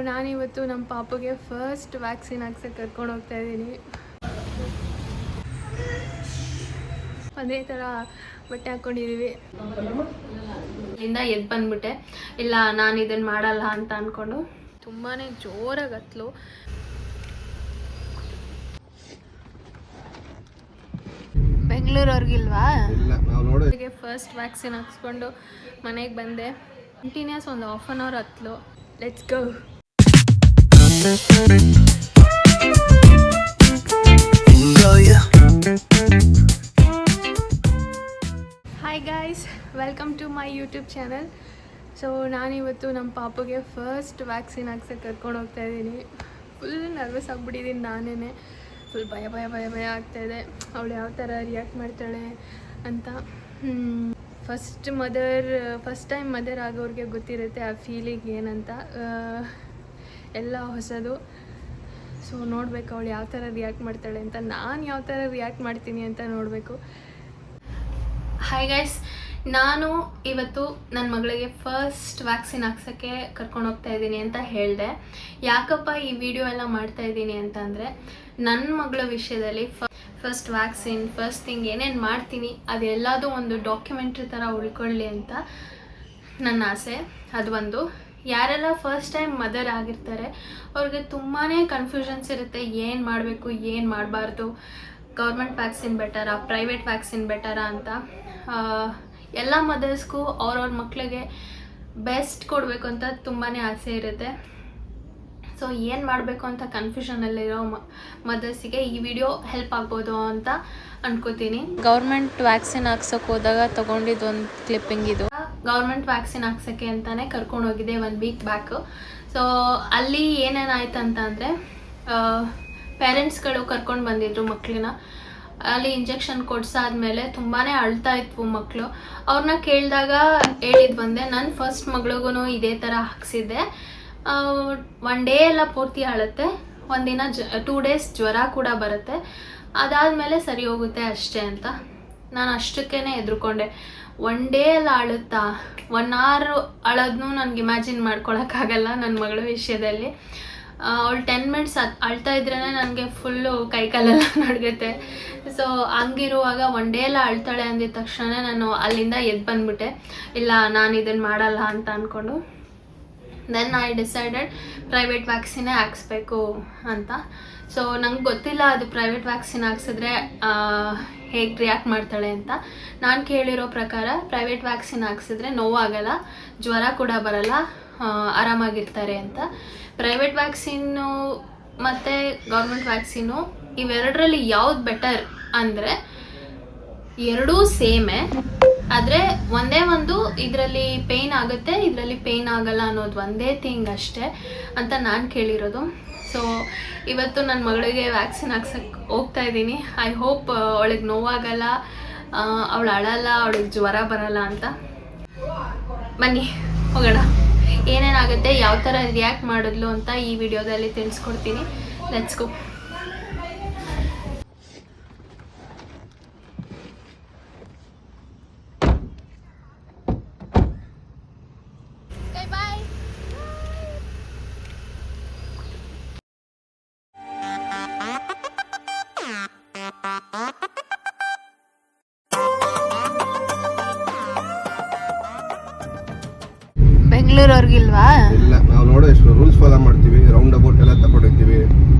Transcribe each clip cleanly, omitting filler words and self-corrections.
ನಾನಿವತ್ತು ನಮ್ಮ ಪಾಪುಗೆ ಫಸ್ಟ್ ವ್ಯಾಕ್ಸಿನ್ ಹಾಕ್ಸಕ್ಕೆ ಕರ್ಕೊಂಡು ಹೋಗ್ತಾ ಇದ್ದೀನಿ. ಅದೇ ಥರ ಬಟ್ಟೆ ಹಾಕ್ಕೊಂಡಿದ್ದೀವಿ. ಇಲ್ಲಿಂದ ಎದ್ದು ಬಂದ್ಬಿಟ್ಟೆ, ಇಲ್ಲ ನಾನು ಇದನ್ನು ಮಾಡಲ್ಲ ಅಂತ ಅಂದ್ಕೊಂಡು. ತುಂಬಾ ಜೋರಾಗಿ ಹತ್ತಲು. ಬೆಂಗಳೂರವ್ರಿಗಿಲ್ವಾ? ಫಸ್ಟ್ ವ್ಯಾಕ್ಸಿನ್ ಹಾಕ್ಸ್ಕೊಂಡು ಮನೆಗೆ ಬಂದೆ. ಕಂಟಿನ್ಯೂಸ್ ಒಂದು ಹಾಫ್ ಆನ್ ಅವರ್ ಹತ್ತಲು. Let's go. Hi guys, welcome to my YouTube channel. So ನಾನಿವತ್ತು ನಮ್ಮ ಪಾಪುಗೆ ಫಸ್ಟ್ ವ್ಯಾಕ್ಸಿನ್ ಹಾಕ್ಸಕ್ಕೆ ಕರ್ಕೊಂಡು ಹೋಗ್ತಾ ಇದ್ದೀನಿ. ಫುಲ್ ನರ್ವಸ್ ಆಗಿಬಿಟ್ಟಿದ್ದೀನಿ. ನಾನೇ ಫುಲ್ ಭಯ ಆಗ್ತಾಯಿದೆ, ಅವಳು ಯಾವ ಥರ ರಿಯಾಕ್ಟ್ ಮಾಡ್ತಾಳೆ ಅಂತ. ಫಸ್ಟ್ ಟೈಮ್ ಮದರ್ ಆಗೋರಿಗೆ ಗೊತ್ತಿರುತ್ತೆ ಆ ಫೀಲಿಂಗ್ ಏನಂತ. ಎಲ್ಲ ಹೊಸದು. ಸೊ ನೋಡಬೇಕು ಅವಳು ಯಾವ ಥರ ರಿಯಾಕ್ಟ್ ಮಾಡ್ತಾಳೆ ಅಂತ, ನಾನು ಯಾವ ಥರ ರಿಯಾಕ್ಟ್ ಮಾಡ್ತೀನಿ ಅಂತ ನೋಡಬೇಕು. ಹಾಯ್ ಗೈಸ್, ನಾನು ಇವತ್ತು ನನ್ನ ಮಗಳಿಗೆ ಫಸ್ಟ್ ವ್ಯಾಕ್ಸಿನ್ ಹಾಕ್ಸೋಕ್ಕೆ ಕರ್ಕೊಂಡು ಹೋಗ್ತಾ ಇದ್ದೀನಿ ಅಂತ ಹೇಳಿದೆ. ಯಾಕಪ್ಪ ಈ ವಿಡಿಯೋ ಎಲ್ಲ ಮಾಡ್ತಾ ಇದ್ದೀನಿ ಅಂತಂದರೆ, ನನ್ನ ಮಗಳ ವಿಷಯದಲ್ಲಿ ಫಸ್ಟ್ ವ್ಯಾಕ್ಸಿನ್, ಫಸ್ಟ್ ಥಿಂಗ್ ಏನೇನು ಮಾಡ್ತೀನಿ ಅದೆಲ್ಲದೂ ಒಂದು ಡಾಕ್ಯುಮೆಂಟ್ರಿ ಥರ ಉಳ್ಕೊಳ್ಳಿ ಅಂತ ನನ್ನ ಆಸೆ. ಅದು ಒಂದು. ಯಾರೆಲ್ಲ ಫಸ್ಟ್ ಟೈಮ್ ಮದರ್ ಆಗಿರ್ತಾರೆ ಅವ್ರಿಗೆ ತುಂಬಾ ಕನ್ಫ್ಯೂಷನ್ಸ್ ಇರುತ್ತೆ, ಏನು ಮಾಡಬೇಕು ಏನು ಮಾಡಬಾರ್ದು, ಗೌರ್ಮೆಂಟ್ ವ್ಯಾಕ್ಸಿನ್ ಬೆಟರಾ, ಪ್ರೈವೇಟ್ ವ್ಯಾಕ್ಸಿನ್ ಬೆಟರಾ ಅಂತ. ಎಲ್ಲ ಮದರ್ಸ್ಗೂ ಅವ್ರವ್ರ ಮಕ್ಕಳಿಗೆ ಬೆಸ್ಟ್ ಕೊಡಬೇಕು ಅಂತ ತುಂಬಾ ಆಸೆ ಇರುತ್ತೆ. ಸೊ ಏನು ಮಾಡಬೇಕು ಅಂತ ಕನ್ಫ್ಯೂಷನಲ್ಲಿರೋ ಮದರ್ಸಿಗೆ ಈ ವಿಡಿಯೋ ಹೆಲ್ಪ್ ಆಗ್ಬೋದು ಅಂತ ಅನ್ಕೋತೀನಿ. ಗೌರ್ಮೆಂಟ್ ವ್ಯಾಕ್ಸಿನ್ ಹಾಕ್ಸೋಕೆ ಹೋದಾಗ ತೊಗೊಂಡಿದ್ದು ಒಂದು ಕ್ಲಿಪ್ಪಿಂಗ್ ಇದು. ಗೌರ್ಮೆಂಟ್ ವ್ಯಾಕ್ಸಿನ್ ಹಾಕ್ಸೋಕ್ಕೆ ಅಂತಲೇ ಕರ್ಕೊಂಡು ಹೋಗಿದ್ದೆ 1 ವೀಕ್ ಬ್ಯಾಕು. ಸೊ ಅಲ್ಲಿ ಏನೇನಾಯ್ತು ಅಂತಂದರೆ, ಪೇರೆಂಟ್ಸ್ಗಳು ಕರ್ಕೊಂಡು ಬಂದಿದ್ರು ಮಕ್ಕಳನ್ನ. ಅಲ್ಲಿ ಇಂಜೆಕ್ಷನ್ ಕೊಡ್ಸಾದ್ಮೇಲೆ ತುಂಬಾ ಅಳ್ತಾ ಇದ್ವು ಮಕ್ಕಳು. ಅವ್ರನ್ನ ಕೇಳಿದಾಗ ಹೇಳಿದ್ದು ಬಂದೆ, ನನ್ನ ಫಸ್ಟ್ ಮಗಳಿಗೂ ಇದೇ ಥರ ಹಾಕ್ಸಿದ್ದೆ. 1 ಡೇ ಎಲ್ಲ ಪೂರ್ತಿ ಅಳುತ್ತೆ, ಒಂದಿನ 2 ಡೇಸ್ ಜ್ವರ ಕೂಡ ಬರುತ್ತೆ, ಅದಾದಮೇಲೆ ಸರಿ ಹೋಗುತ್ತೆ ಅಷ್ಟೇ ಅಂತ. ನಾನು ಅಷ್ಟಕ್ಕೇ ಹೆದರ್ಕೊಂಡೆ. 1 ಡೇ ಎಲ್ಲ ಅಳುತ್ತಾ, 1 hour ಅಳೋದನ್ನೂ ನನಗೆ ಇಮ್ಯಾಜಿನ್ ಮಾಡ್ಕೊಳಕ್ಕಾಗಲ್ಲ ನನ್ನ ಮಗಳ ವಿಷಯದಲ್ಲಿ. ಅವಳು 10 minutes ಅಳ್ತಾ ಇದ್ರೇ ನನಗೆ ಫುಲ್ಲು ಕೈಕಾಲೆಲ್ಲ ನಡುಗುತ್ತೆ. ಸೊ ಹಂಗಿರುವಾಗ 1 ಡೇ ಎಲ್ಲ ಅಳ್ತಾಳೆ ಅಂದಿದ ತಕ್ಷಣ ನಾನು ಅಲ್ಲಿಂದ ಎದ್ದು ಬಂದ್ಬಿಟ್ಟೆ, ಇಲ್ಲ ನಾನು ಇದನ್ನು ಮಾಡಲ್ಲ ಅಂತ ಅಂದ್ಕೊಂಡು. ದೆನ್ ಐ ಡಿಸೈಡೆಡ್ ಪ್ರೈವೇಟ್ ವ್ಯಾಕ್ಸಿನೇ ಹಾಕ್ಸ್ಬೇಕು ಅಂತ. ಸೊ ನಂಗೆ ಗೊತ್ತಿಲ್ಲ ಅದು ಪ್ರೈವೇಟ್ ವ್ಯಾಕ್ಸಿನ್ ಹಾಕ್ಸಿದ್ರೆ ಹೇಗೆ ರಿಯಾಕ್ಟ್ ಮಾಡ್ತಾಳೆ ಅಂತ. ನಾನು ಕೇಳಿರೋ ಪ್ರಕಾರ ಪ್ರೈವೇಟ್ ವ್ಯಾಕ್ಸಿನ್ ಹಾಕ್ಸಿದ್ರೆ ನೋವಾಗಲ್ಲ, ಜ್ವರ ಕೂಡ ಬರಲ್ಲ, ಆರಾಮಾಗಿರ್ತಾರೆ ಅಂತ. ಪ್ರೈವೇಟ್ ವ್ಯಾಕ್ಸಿನ್ನು ಮತ್ತು ಗೌರ್ಮೆಂಟ್ ವ್ಯಾಕ್ಸಿನ್ನು ಇವೆರಡರಲ್ಲಿ ಯಾವ್ದು ಬೆಟರ್ ಅಂದರೆ, ಎರಡೂ ಸೇಮೇ, ಆದರೆ ಒಂದೇ ಒಂದು ಇದರಲ್ಲಿ ಪೇಯ್ನ್ ಆಗುತ್ತೆ, ಇದರಲ್ಲಿ ಪೇಯ್ನ್ ಆಗಲ್ಲ ಅನ್ನೋದು ಒಂದೇ ಥಿಂಗ್ ಅಷ್ಟೇ ಅಂತ ನಾನು ಕೇಳಿರೋದು. ಸೊ ಇವತ್ತು ನನ್ನ ಮಗಳಿಗೆ ವ್ಯಾಕ್ಸಿನ್ ಹಾಕ್ಸಕ್ಕೆ ಹೋಗ್ತಾ ಇದ್ದೀನಿ. ಐ ಹೋಪ್ ಅವಳಿಗೆ ನೋವಾಗಲ್ಲ, ಅವಳು ಅಳಲ್ಲ, ಅವಳಿಗೆ ಜ್ವರ ಬರಲ್ಲ ಅಂತ. ಬನ್ನಿ ಹೋಗೋಣ. ಏನೇನಾಗುತ್ತೆ, ಯಾವ ಥರ ರಿಯಾಕ್ಟ್ ಮಾಡಿದ್ಲು ಅಂತ ಈ ವಿಡಿಯೋದಲ್ಲಿ ತಿಳಿಸ್ಕೊಡ್ತೀನಿ. Let's go. ಬೆಂಗಳೂರವ್ರಿಗಿಲ್ವಾ? ಇಲ್ಲ, ನಾವು ನೋಡೋ ಎಷ್ಟು ರೂಲ್ಸ್ ಫಾಲೋ ಮಾಡ್ತೀವಿ. ರೌಂಡ್ ಅಬೌಟ್ ಎಲ್ಲ ತಗೊಂಡೋಗ್ತೀವಿ.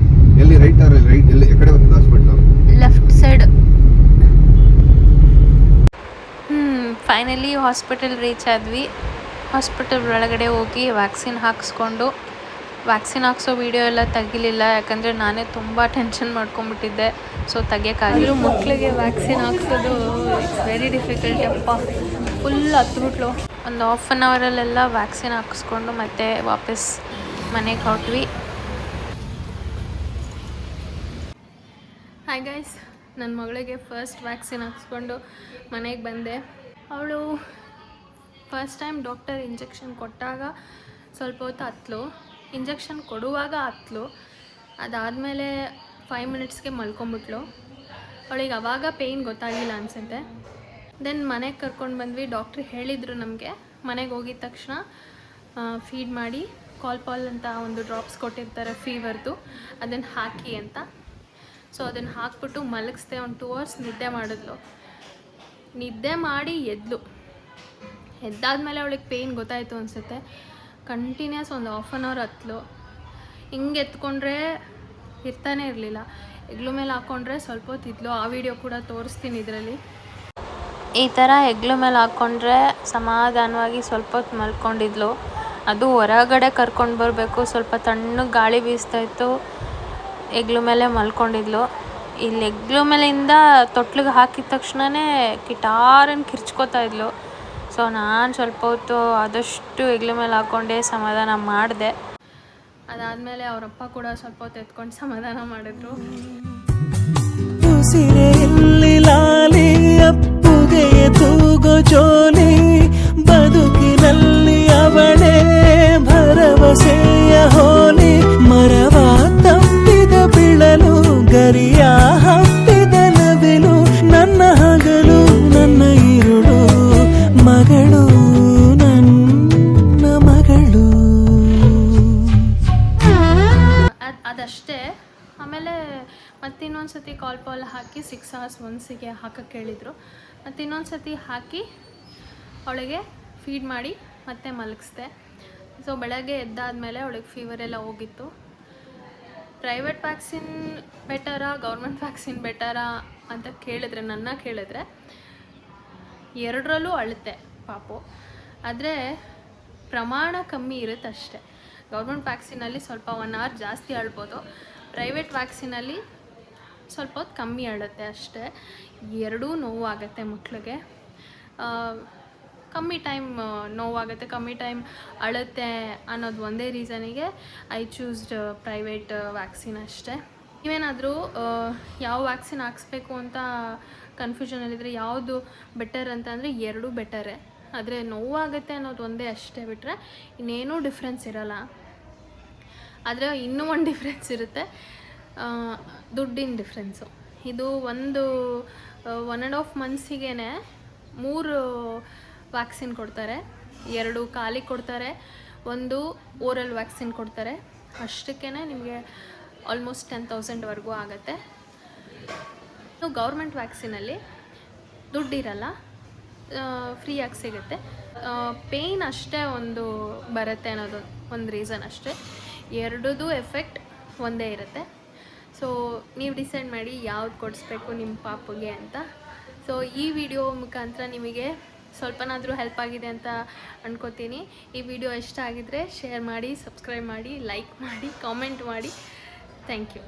ಎಲ್ಲಿ ರೈಟ್ ಆರ್ ರೈಟ್, ಎಲ್ಲಿ ಎಕಡೆ ಬರ್ತದೆ hospital? Left side. Finally hospital reach ಆದ್ವಿ. ಹಾಸ್ಪಿಟಲ್ ಒಳಗಡೆ ಹೋಗಿ ವ್ಯಾಕ್ಸಿನ್ ಹಾಕ್ಸ್ಕೊಂಡು, ವ್ಯಾಕ್ಸಿನ್ ಹಾಕ್ಸೋ ವಿಡಿಯೋ ಎಲ್ಲ ತೆಗಿಲಿಲ್ಲ, ಯಾಕಂದರೆ ನಾನೇ ತುಂಬ ಟೆನ್ಷನ್ ಮಾಡ್ಕೊಂಡ್ಬಿಟ್ಟಿದ್ದೆ. ಸೊ ತೆಗಿಯೋಕ್ಕಾಗಲಿ. ಮಕ್ಕಳಿಗೆ ವ್ಯಾಕ್ಸಿನ್ ಹಾಕ್ಸೋದು ಇಟ್ಸ್ ವೆರಿ ಡಿಫಿಕಲ್ಟ್ ಅಪ್ಪ. ಫುಲ್ ಹತ್ಬಿಟ್ಲು. ಒಂದು ಹಾಫ್ ಆನ್ ಅವರಲ್ಲೆಲ್ಲ ವ್ಯಾಕ್ಸಿನ್ ಹಾಕಿಸ್ಕೊಂಡು ಮತ್ತೆ ವಾಪಸ್ ಮನೆಗೆ ಹೊರಟ್ವಿ. ಹಾಯ್ ಗೈಸ್, ನನ್ನ ಮಗಳಿಗೆ ಫಸ್ಟ್ ವ್ಯಾಕ್ಸಿನ್ ಹಾಕ್ಸ್ಕೊಂಡು ಮನೆಗೆ ಬಂದೆ. ಅವಳು ಫಸ್ಟ್ ಟೈಮ್ ಡಾಕ್ಟರ್ ಇಂಜೆಕ್ಷನ್ ಕೊಟ್ಟಾಗ ಸ್ವಲ್ಪ ಹೊತ್ತು ಹತ್ತಲು, ಇಂಜೆಕ್ಷನ್ ಕೊಡುವಾಗ ಹತ್ತಲು, ಅದಾದಮೇಲೆ 5 minutesಗೆ ಮಲ್ಕೊಂಬಿಟ್ಲು. ಅವಳಿಗೆ ಆವಾಗ ಪೇಯ್ನ್ ಗೊತ್ತಾಗಿಲ್ಲ ಅನಿಸುತ್ತೆ. ದೆನ್ ಮನೆಗೆ ಕರ್ಕೊಂಡು ಬಂದ್ವಿ. ಡಾಕ್ಟ್ರು ಹೇಳಿದರು ನಮಗೆ ಮನೆಗೆ ಹೋಗಿದ ತಕ್ಷಣ ಫೀಡ್ ಮಾಡಿ ಕಾಲ್ಪಾಲ್ ಅಂತ ಒಂದು ಡ್ರಾಪ್ಸ್ ಕೊಟ್ಟಿರ್ತಾರೆ ಫೀವರ್ದು, ಅದನ್ನು ಹಾಕಿ ಅಂತ. ಸೊ ಅದನ್ನು ಹಾಕ್ಬಿಟ್ಟು ಮಲಗಿಸ್ದೆ. ಒಂದು 2 hours ನಿದ್ದೆ ಮಾಡಿದ್ಲು. ನಿದ್ದೆ ಮಾಡಿ ಎದ್ದಾದ್ಮೇಲೆ ಅವಳಿಗೆ ಪೇಯ್ನ್ ಗೊತ್ತಾಯಿತು ಅನಿಸುತ್ತೆ. ಕಂಟಿನ್ಯೂಸ್ ಒಂದು 1/2 hour ಹತ್ತಲು. ಹಿಂಗೆ ಎತ್ಕೊಂಡ್ರೆ ಇರ್ತಾನೆ ಇರಲಿಲ್ಲ. ಹೆಗ್ಲು ಮೇಲೆ ಹಾಕ್ಕೊಂಡ್ರೆ ಸ್ವಲ್ಪ ಹೊತ್ತಿದ್ಲು. ಆ ವಿಡಿಯೋ ಕೂಡ ತೋರಿಸ್ತೀನಿ ಇದರಲ್ಲಿ. ಈ ಥರ ಹೆಗ್ಲು ಮೇಲೆ ಹಾಕ್ಕೊಂಡ್ರೆ ಸಮಾಧಾನವಾಗಿ ಸ್ವಲ್ಪ ಹೊತ್ತು ಮಲ್ಕೊಂಡಿದ್ಲು. ಅದು ಹೊರಗಡೆ ಕರ್ಕೊಂಡು ಬರಬೇಕು, ಸ್ವಲ್ಪ ತಣ್ಣಗೆ ಗಾಳಿ ಬೀಸ್ತಾಯಿತ್ತು, ಹೆಗ್ಲು ಮೇಲೆ ಮಲ್ಕೊಂಡಿದ್ಲು. ಇಲ್ಲಿ ಹೆಗ್ಲು ಮೇಲಿಂದ ತೊಟ್ಲಿಗೆ ಹಾಕಿದ ತಕ್ಷಣವೇ ಕಿಟಾರನ್ನು ಕಿರ್ಚ್ಕೋತಾ ಇದ್ಲು. ಸೊ ನಾನು ಸ್ವಲ್ಪ ಹೊತ್ತು ಆದಷ್ಟು ಹೆಗ್ಲು ಮೇಲೆ ಹಾಕ್ಕೊಂಡೆ ಸಮಾಧಾನ ಮಾಡಿದೆ. ಅದಾದಮೇಲೆ ಅವರಪ್ಪ ಕೂಡ ಸ್ವಲ್ಪ ಹೊತ್ತು ಎತ್ಕೊಂಡು ಸಮಾಧಾನ ಮಾಡಿದ್ರು. ಉಸಿರೆಯಲ್ಲಿ ಲಾಲಿ ಅಪ್ಪುಗೆಯ ತೂಗೋ ಜೋಲಿ, ಬದುಕಿನಲ್ಲಿ ಅವಳೇ ಭರವಸೆಯ ಹೋಲಿ. ಮರವ ತಪ್ಪಿದ ಬಿಳಲು, ಗರಿಯ ಹಬ್ಬಿದ ನವಿಲು, ನನ್ನ ಹಗಲು ನನ್ನ ಇರುಳು, ಮಗಳು ನನ್ನ ಮಗಳು. ಅದಷ್ಟೇ. ಆಮೇಲೆ ಮತ್ತು ಇನ್ನೊಂದು ಸತಿ ಕಾಲ್ಪಾಲ್ ಹಾಕಿ 6 hours ಒನ್ಸಿಗೆ ಹಾಕಕ್ಕೆ ಹೇಳಿದರು. ಮತ್ತು ಇನ್ನೊಂದು ಸತಿ ಹಾಕಿ ಅವಳಿಗೆ ಫೀಡ್ ಮಾಡಿ ಮತ್ತೆ ಮಲಗಿಸ್ದೆ. ಸೊ ಬೆಳಗ್ಗೆ ಎದ್ದಾದಮೇಲೆ ಅವಳಿಗೆ ಫೀವರ್ ಎಲ್ಲ ಹೋಗಿತ್ತು. ಪ್ರೈವೇಟ್ ವ್ಯಾಕ್ಸಿನ್ ಬೆಟರಾ ಗೌರ್ಮೆಂಟ್ ವ್ಯಾಕ್ಸಿನ್ ಬೆಟರಾ ಅಂತ ನನ್ನ ಕೇಳಿದ್ರೆ ಎರಡರಲ್ಲೂ ಅಳುತ್ತೆ ಪಾಪು. ಆದರೆ ಪ್ರಮಾಣ ಕಮ್ಮಿ ಇರುತ್ತೆ ಅಷ್ಟೆ. ಗೌರ್ಮೆಂಟ್ ವ್ಯಾಕ್ಸಿನಲ್ಲಿ ಸ್ವಲ್ಪ 1 hour ಜಾಸ್ತಿ ಅಳ್ಬೋದು. ಪ್ರೈವೇಟ್ ವ್ಯಾಕ್ಸಿನಲ್ಲಿ ಸ್ವಲ್ಪ ಹೊತ್ತು ಕಮ್ಮಿ ಅಳುತ್ತೆ ಅಷ್ಟೇ. ಎರಡೂ ನೋವಾಗುತ್ತೆ ಮಕ್ಕಳಿಗೆ. ಕಮ್ಮಿ ಟೈಮ್ ನೋವಾಗುತ್ತೆ, ಕಮ್ಮಿ ಟೈಮ್ ಅಳುತ್ತೆ ಅನ್ನೋದು ಒಂದೇ ರೀಸನಿಗೆ ಐ ಚೂಸ್ಡ್ ಪ್ರೈವೇಟ್ ವ್ಯಾಕ್ಸಿನ್ ಅಷ್ಟೇ. ನೀವೇನಾದರೂ ಯಾವ ವ್ಯಾಕ್ಸಿನ್ ಹಾಕ್ಸ್ಬೇಕು ಅಂತ ಕನ್ಫ್ಯೂಷನಲ್ಲಿದ್ದರೆ ಯಾವುದು ಬೆಟರ್ ಅಂತಂದರೆ ಎರಡೂ ಬೆಟರೇ. ಆದರೆ ನೋವಾಗುತ್ತೆ ಅನ್ನೋದು ಒಂದೇ ಅಷ್ಟೇ ಬಿಟ್ಟರೆ ಇನ್ನೇನೂ ಡಿಫ್ರೆನ್ಸ್ ಇರೋಲ್ಲ. ಆದರೆ ಇನ್ನೂ ಒಂದು ಡಿಫ್ರೆನ್ಸ್ ಇರುತ್ತೆ, ದುಡ್ಡಿನ ಡಿಫ್ರೆನ್ಸು. ಇದು 1.5 monthsಗೆ 3 ವ್ಯಾಕ್ಸಿನ್ ಕೊಡ್ತಾರೆ. 2 ಕಾಲಿಗೆ ಕೊಡ್ತಾರೆ, 1 ಓರಲ್ ವ್ಯಾಕ್ಸಿನ್ ಕೊಡ್ತಾರೆ. ಅಷ್ಟಕ್ಕೇ ನಿಮಗೆ ಆಲ್ಮೋಸ್ಟ್ 10,000ವರೆಗೂ ಆಗುತ್ತೆ. ಗೌರ್ಮೆಂಟ್ ವ್ಯಾಕ್ಸಿನಲ್ಲಿ ದುಡ್ಡಿರಲ್ಲ, ಫ್ರೀಯಾಗಿ ಸಿಗುತ್ತೆ. ಪೇಯ್ನ್ ಅಷ್ಟೇ ಒಂದು ಬರುತ್ತೆ ಅನ್ನೋದು ಒಂದು ರೀಸನ್ ಅಷ್ಟೇ. ಎರಡೂ ಎಫೆಕ್ಟ್ ಒಂದೇ ಇರುತ್ತೆ. ಸೊ ನೀವು ಡಿಸೈಡ್ ಮಾಡಿ ಯಾವ್ದು ಕೊಡಿಸ್ಬೇಕು ನಿಮ್ಮ ಪಾಪುಗೆ ಅಂತ. ಸೊ ಈ ವಿಡಿಯೋ ಮುಖಾಂತರ ನಿಮಗೆ ಸ್ವಲ್ಪನಾದರೂ ಹೆಲ್ಪ್ ಆಗಿದೆ ಅಂತ ಅಂದ್ಕೋತೀನಿ. ಈ ವಿಡಿಯೋ ಇಷ್ಟ ಆಗಿದ್ದರೆ ಶೇರ್ ಮಾಡಿ, ಸಬ್ಸ್ಕ್ರೈಬ್ ಮಾಡಿ, ಲೈಕ್ ಮಾಡಿ, ಕಾಮೆಂಟ್ ಮಾಡಿ. Thank you.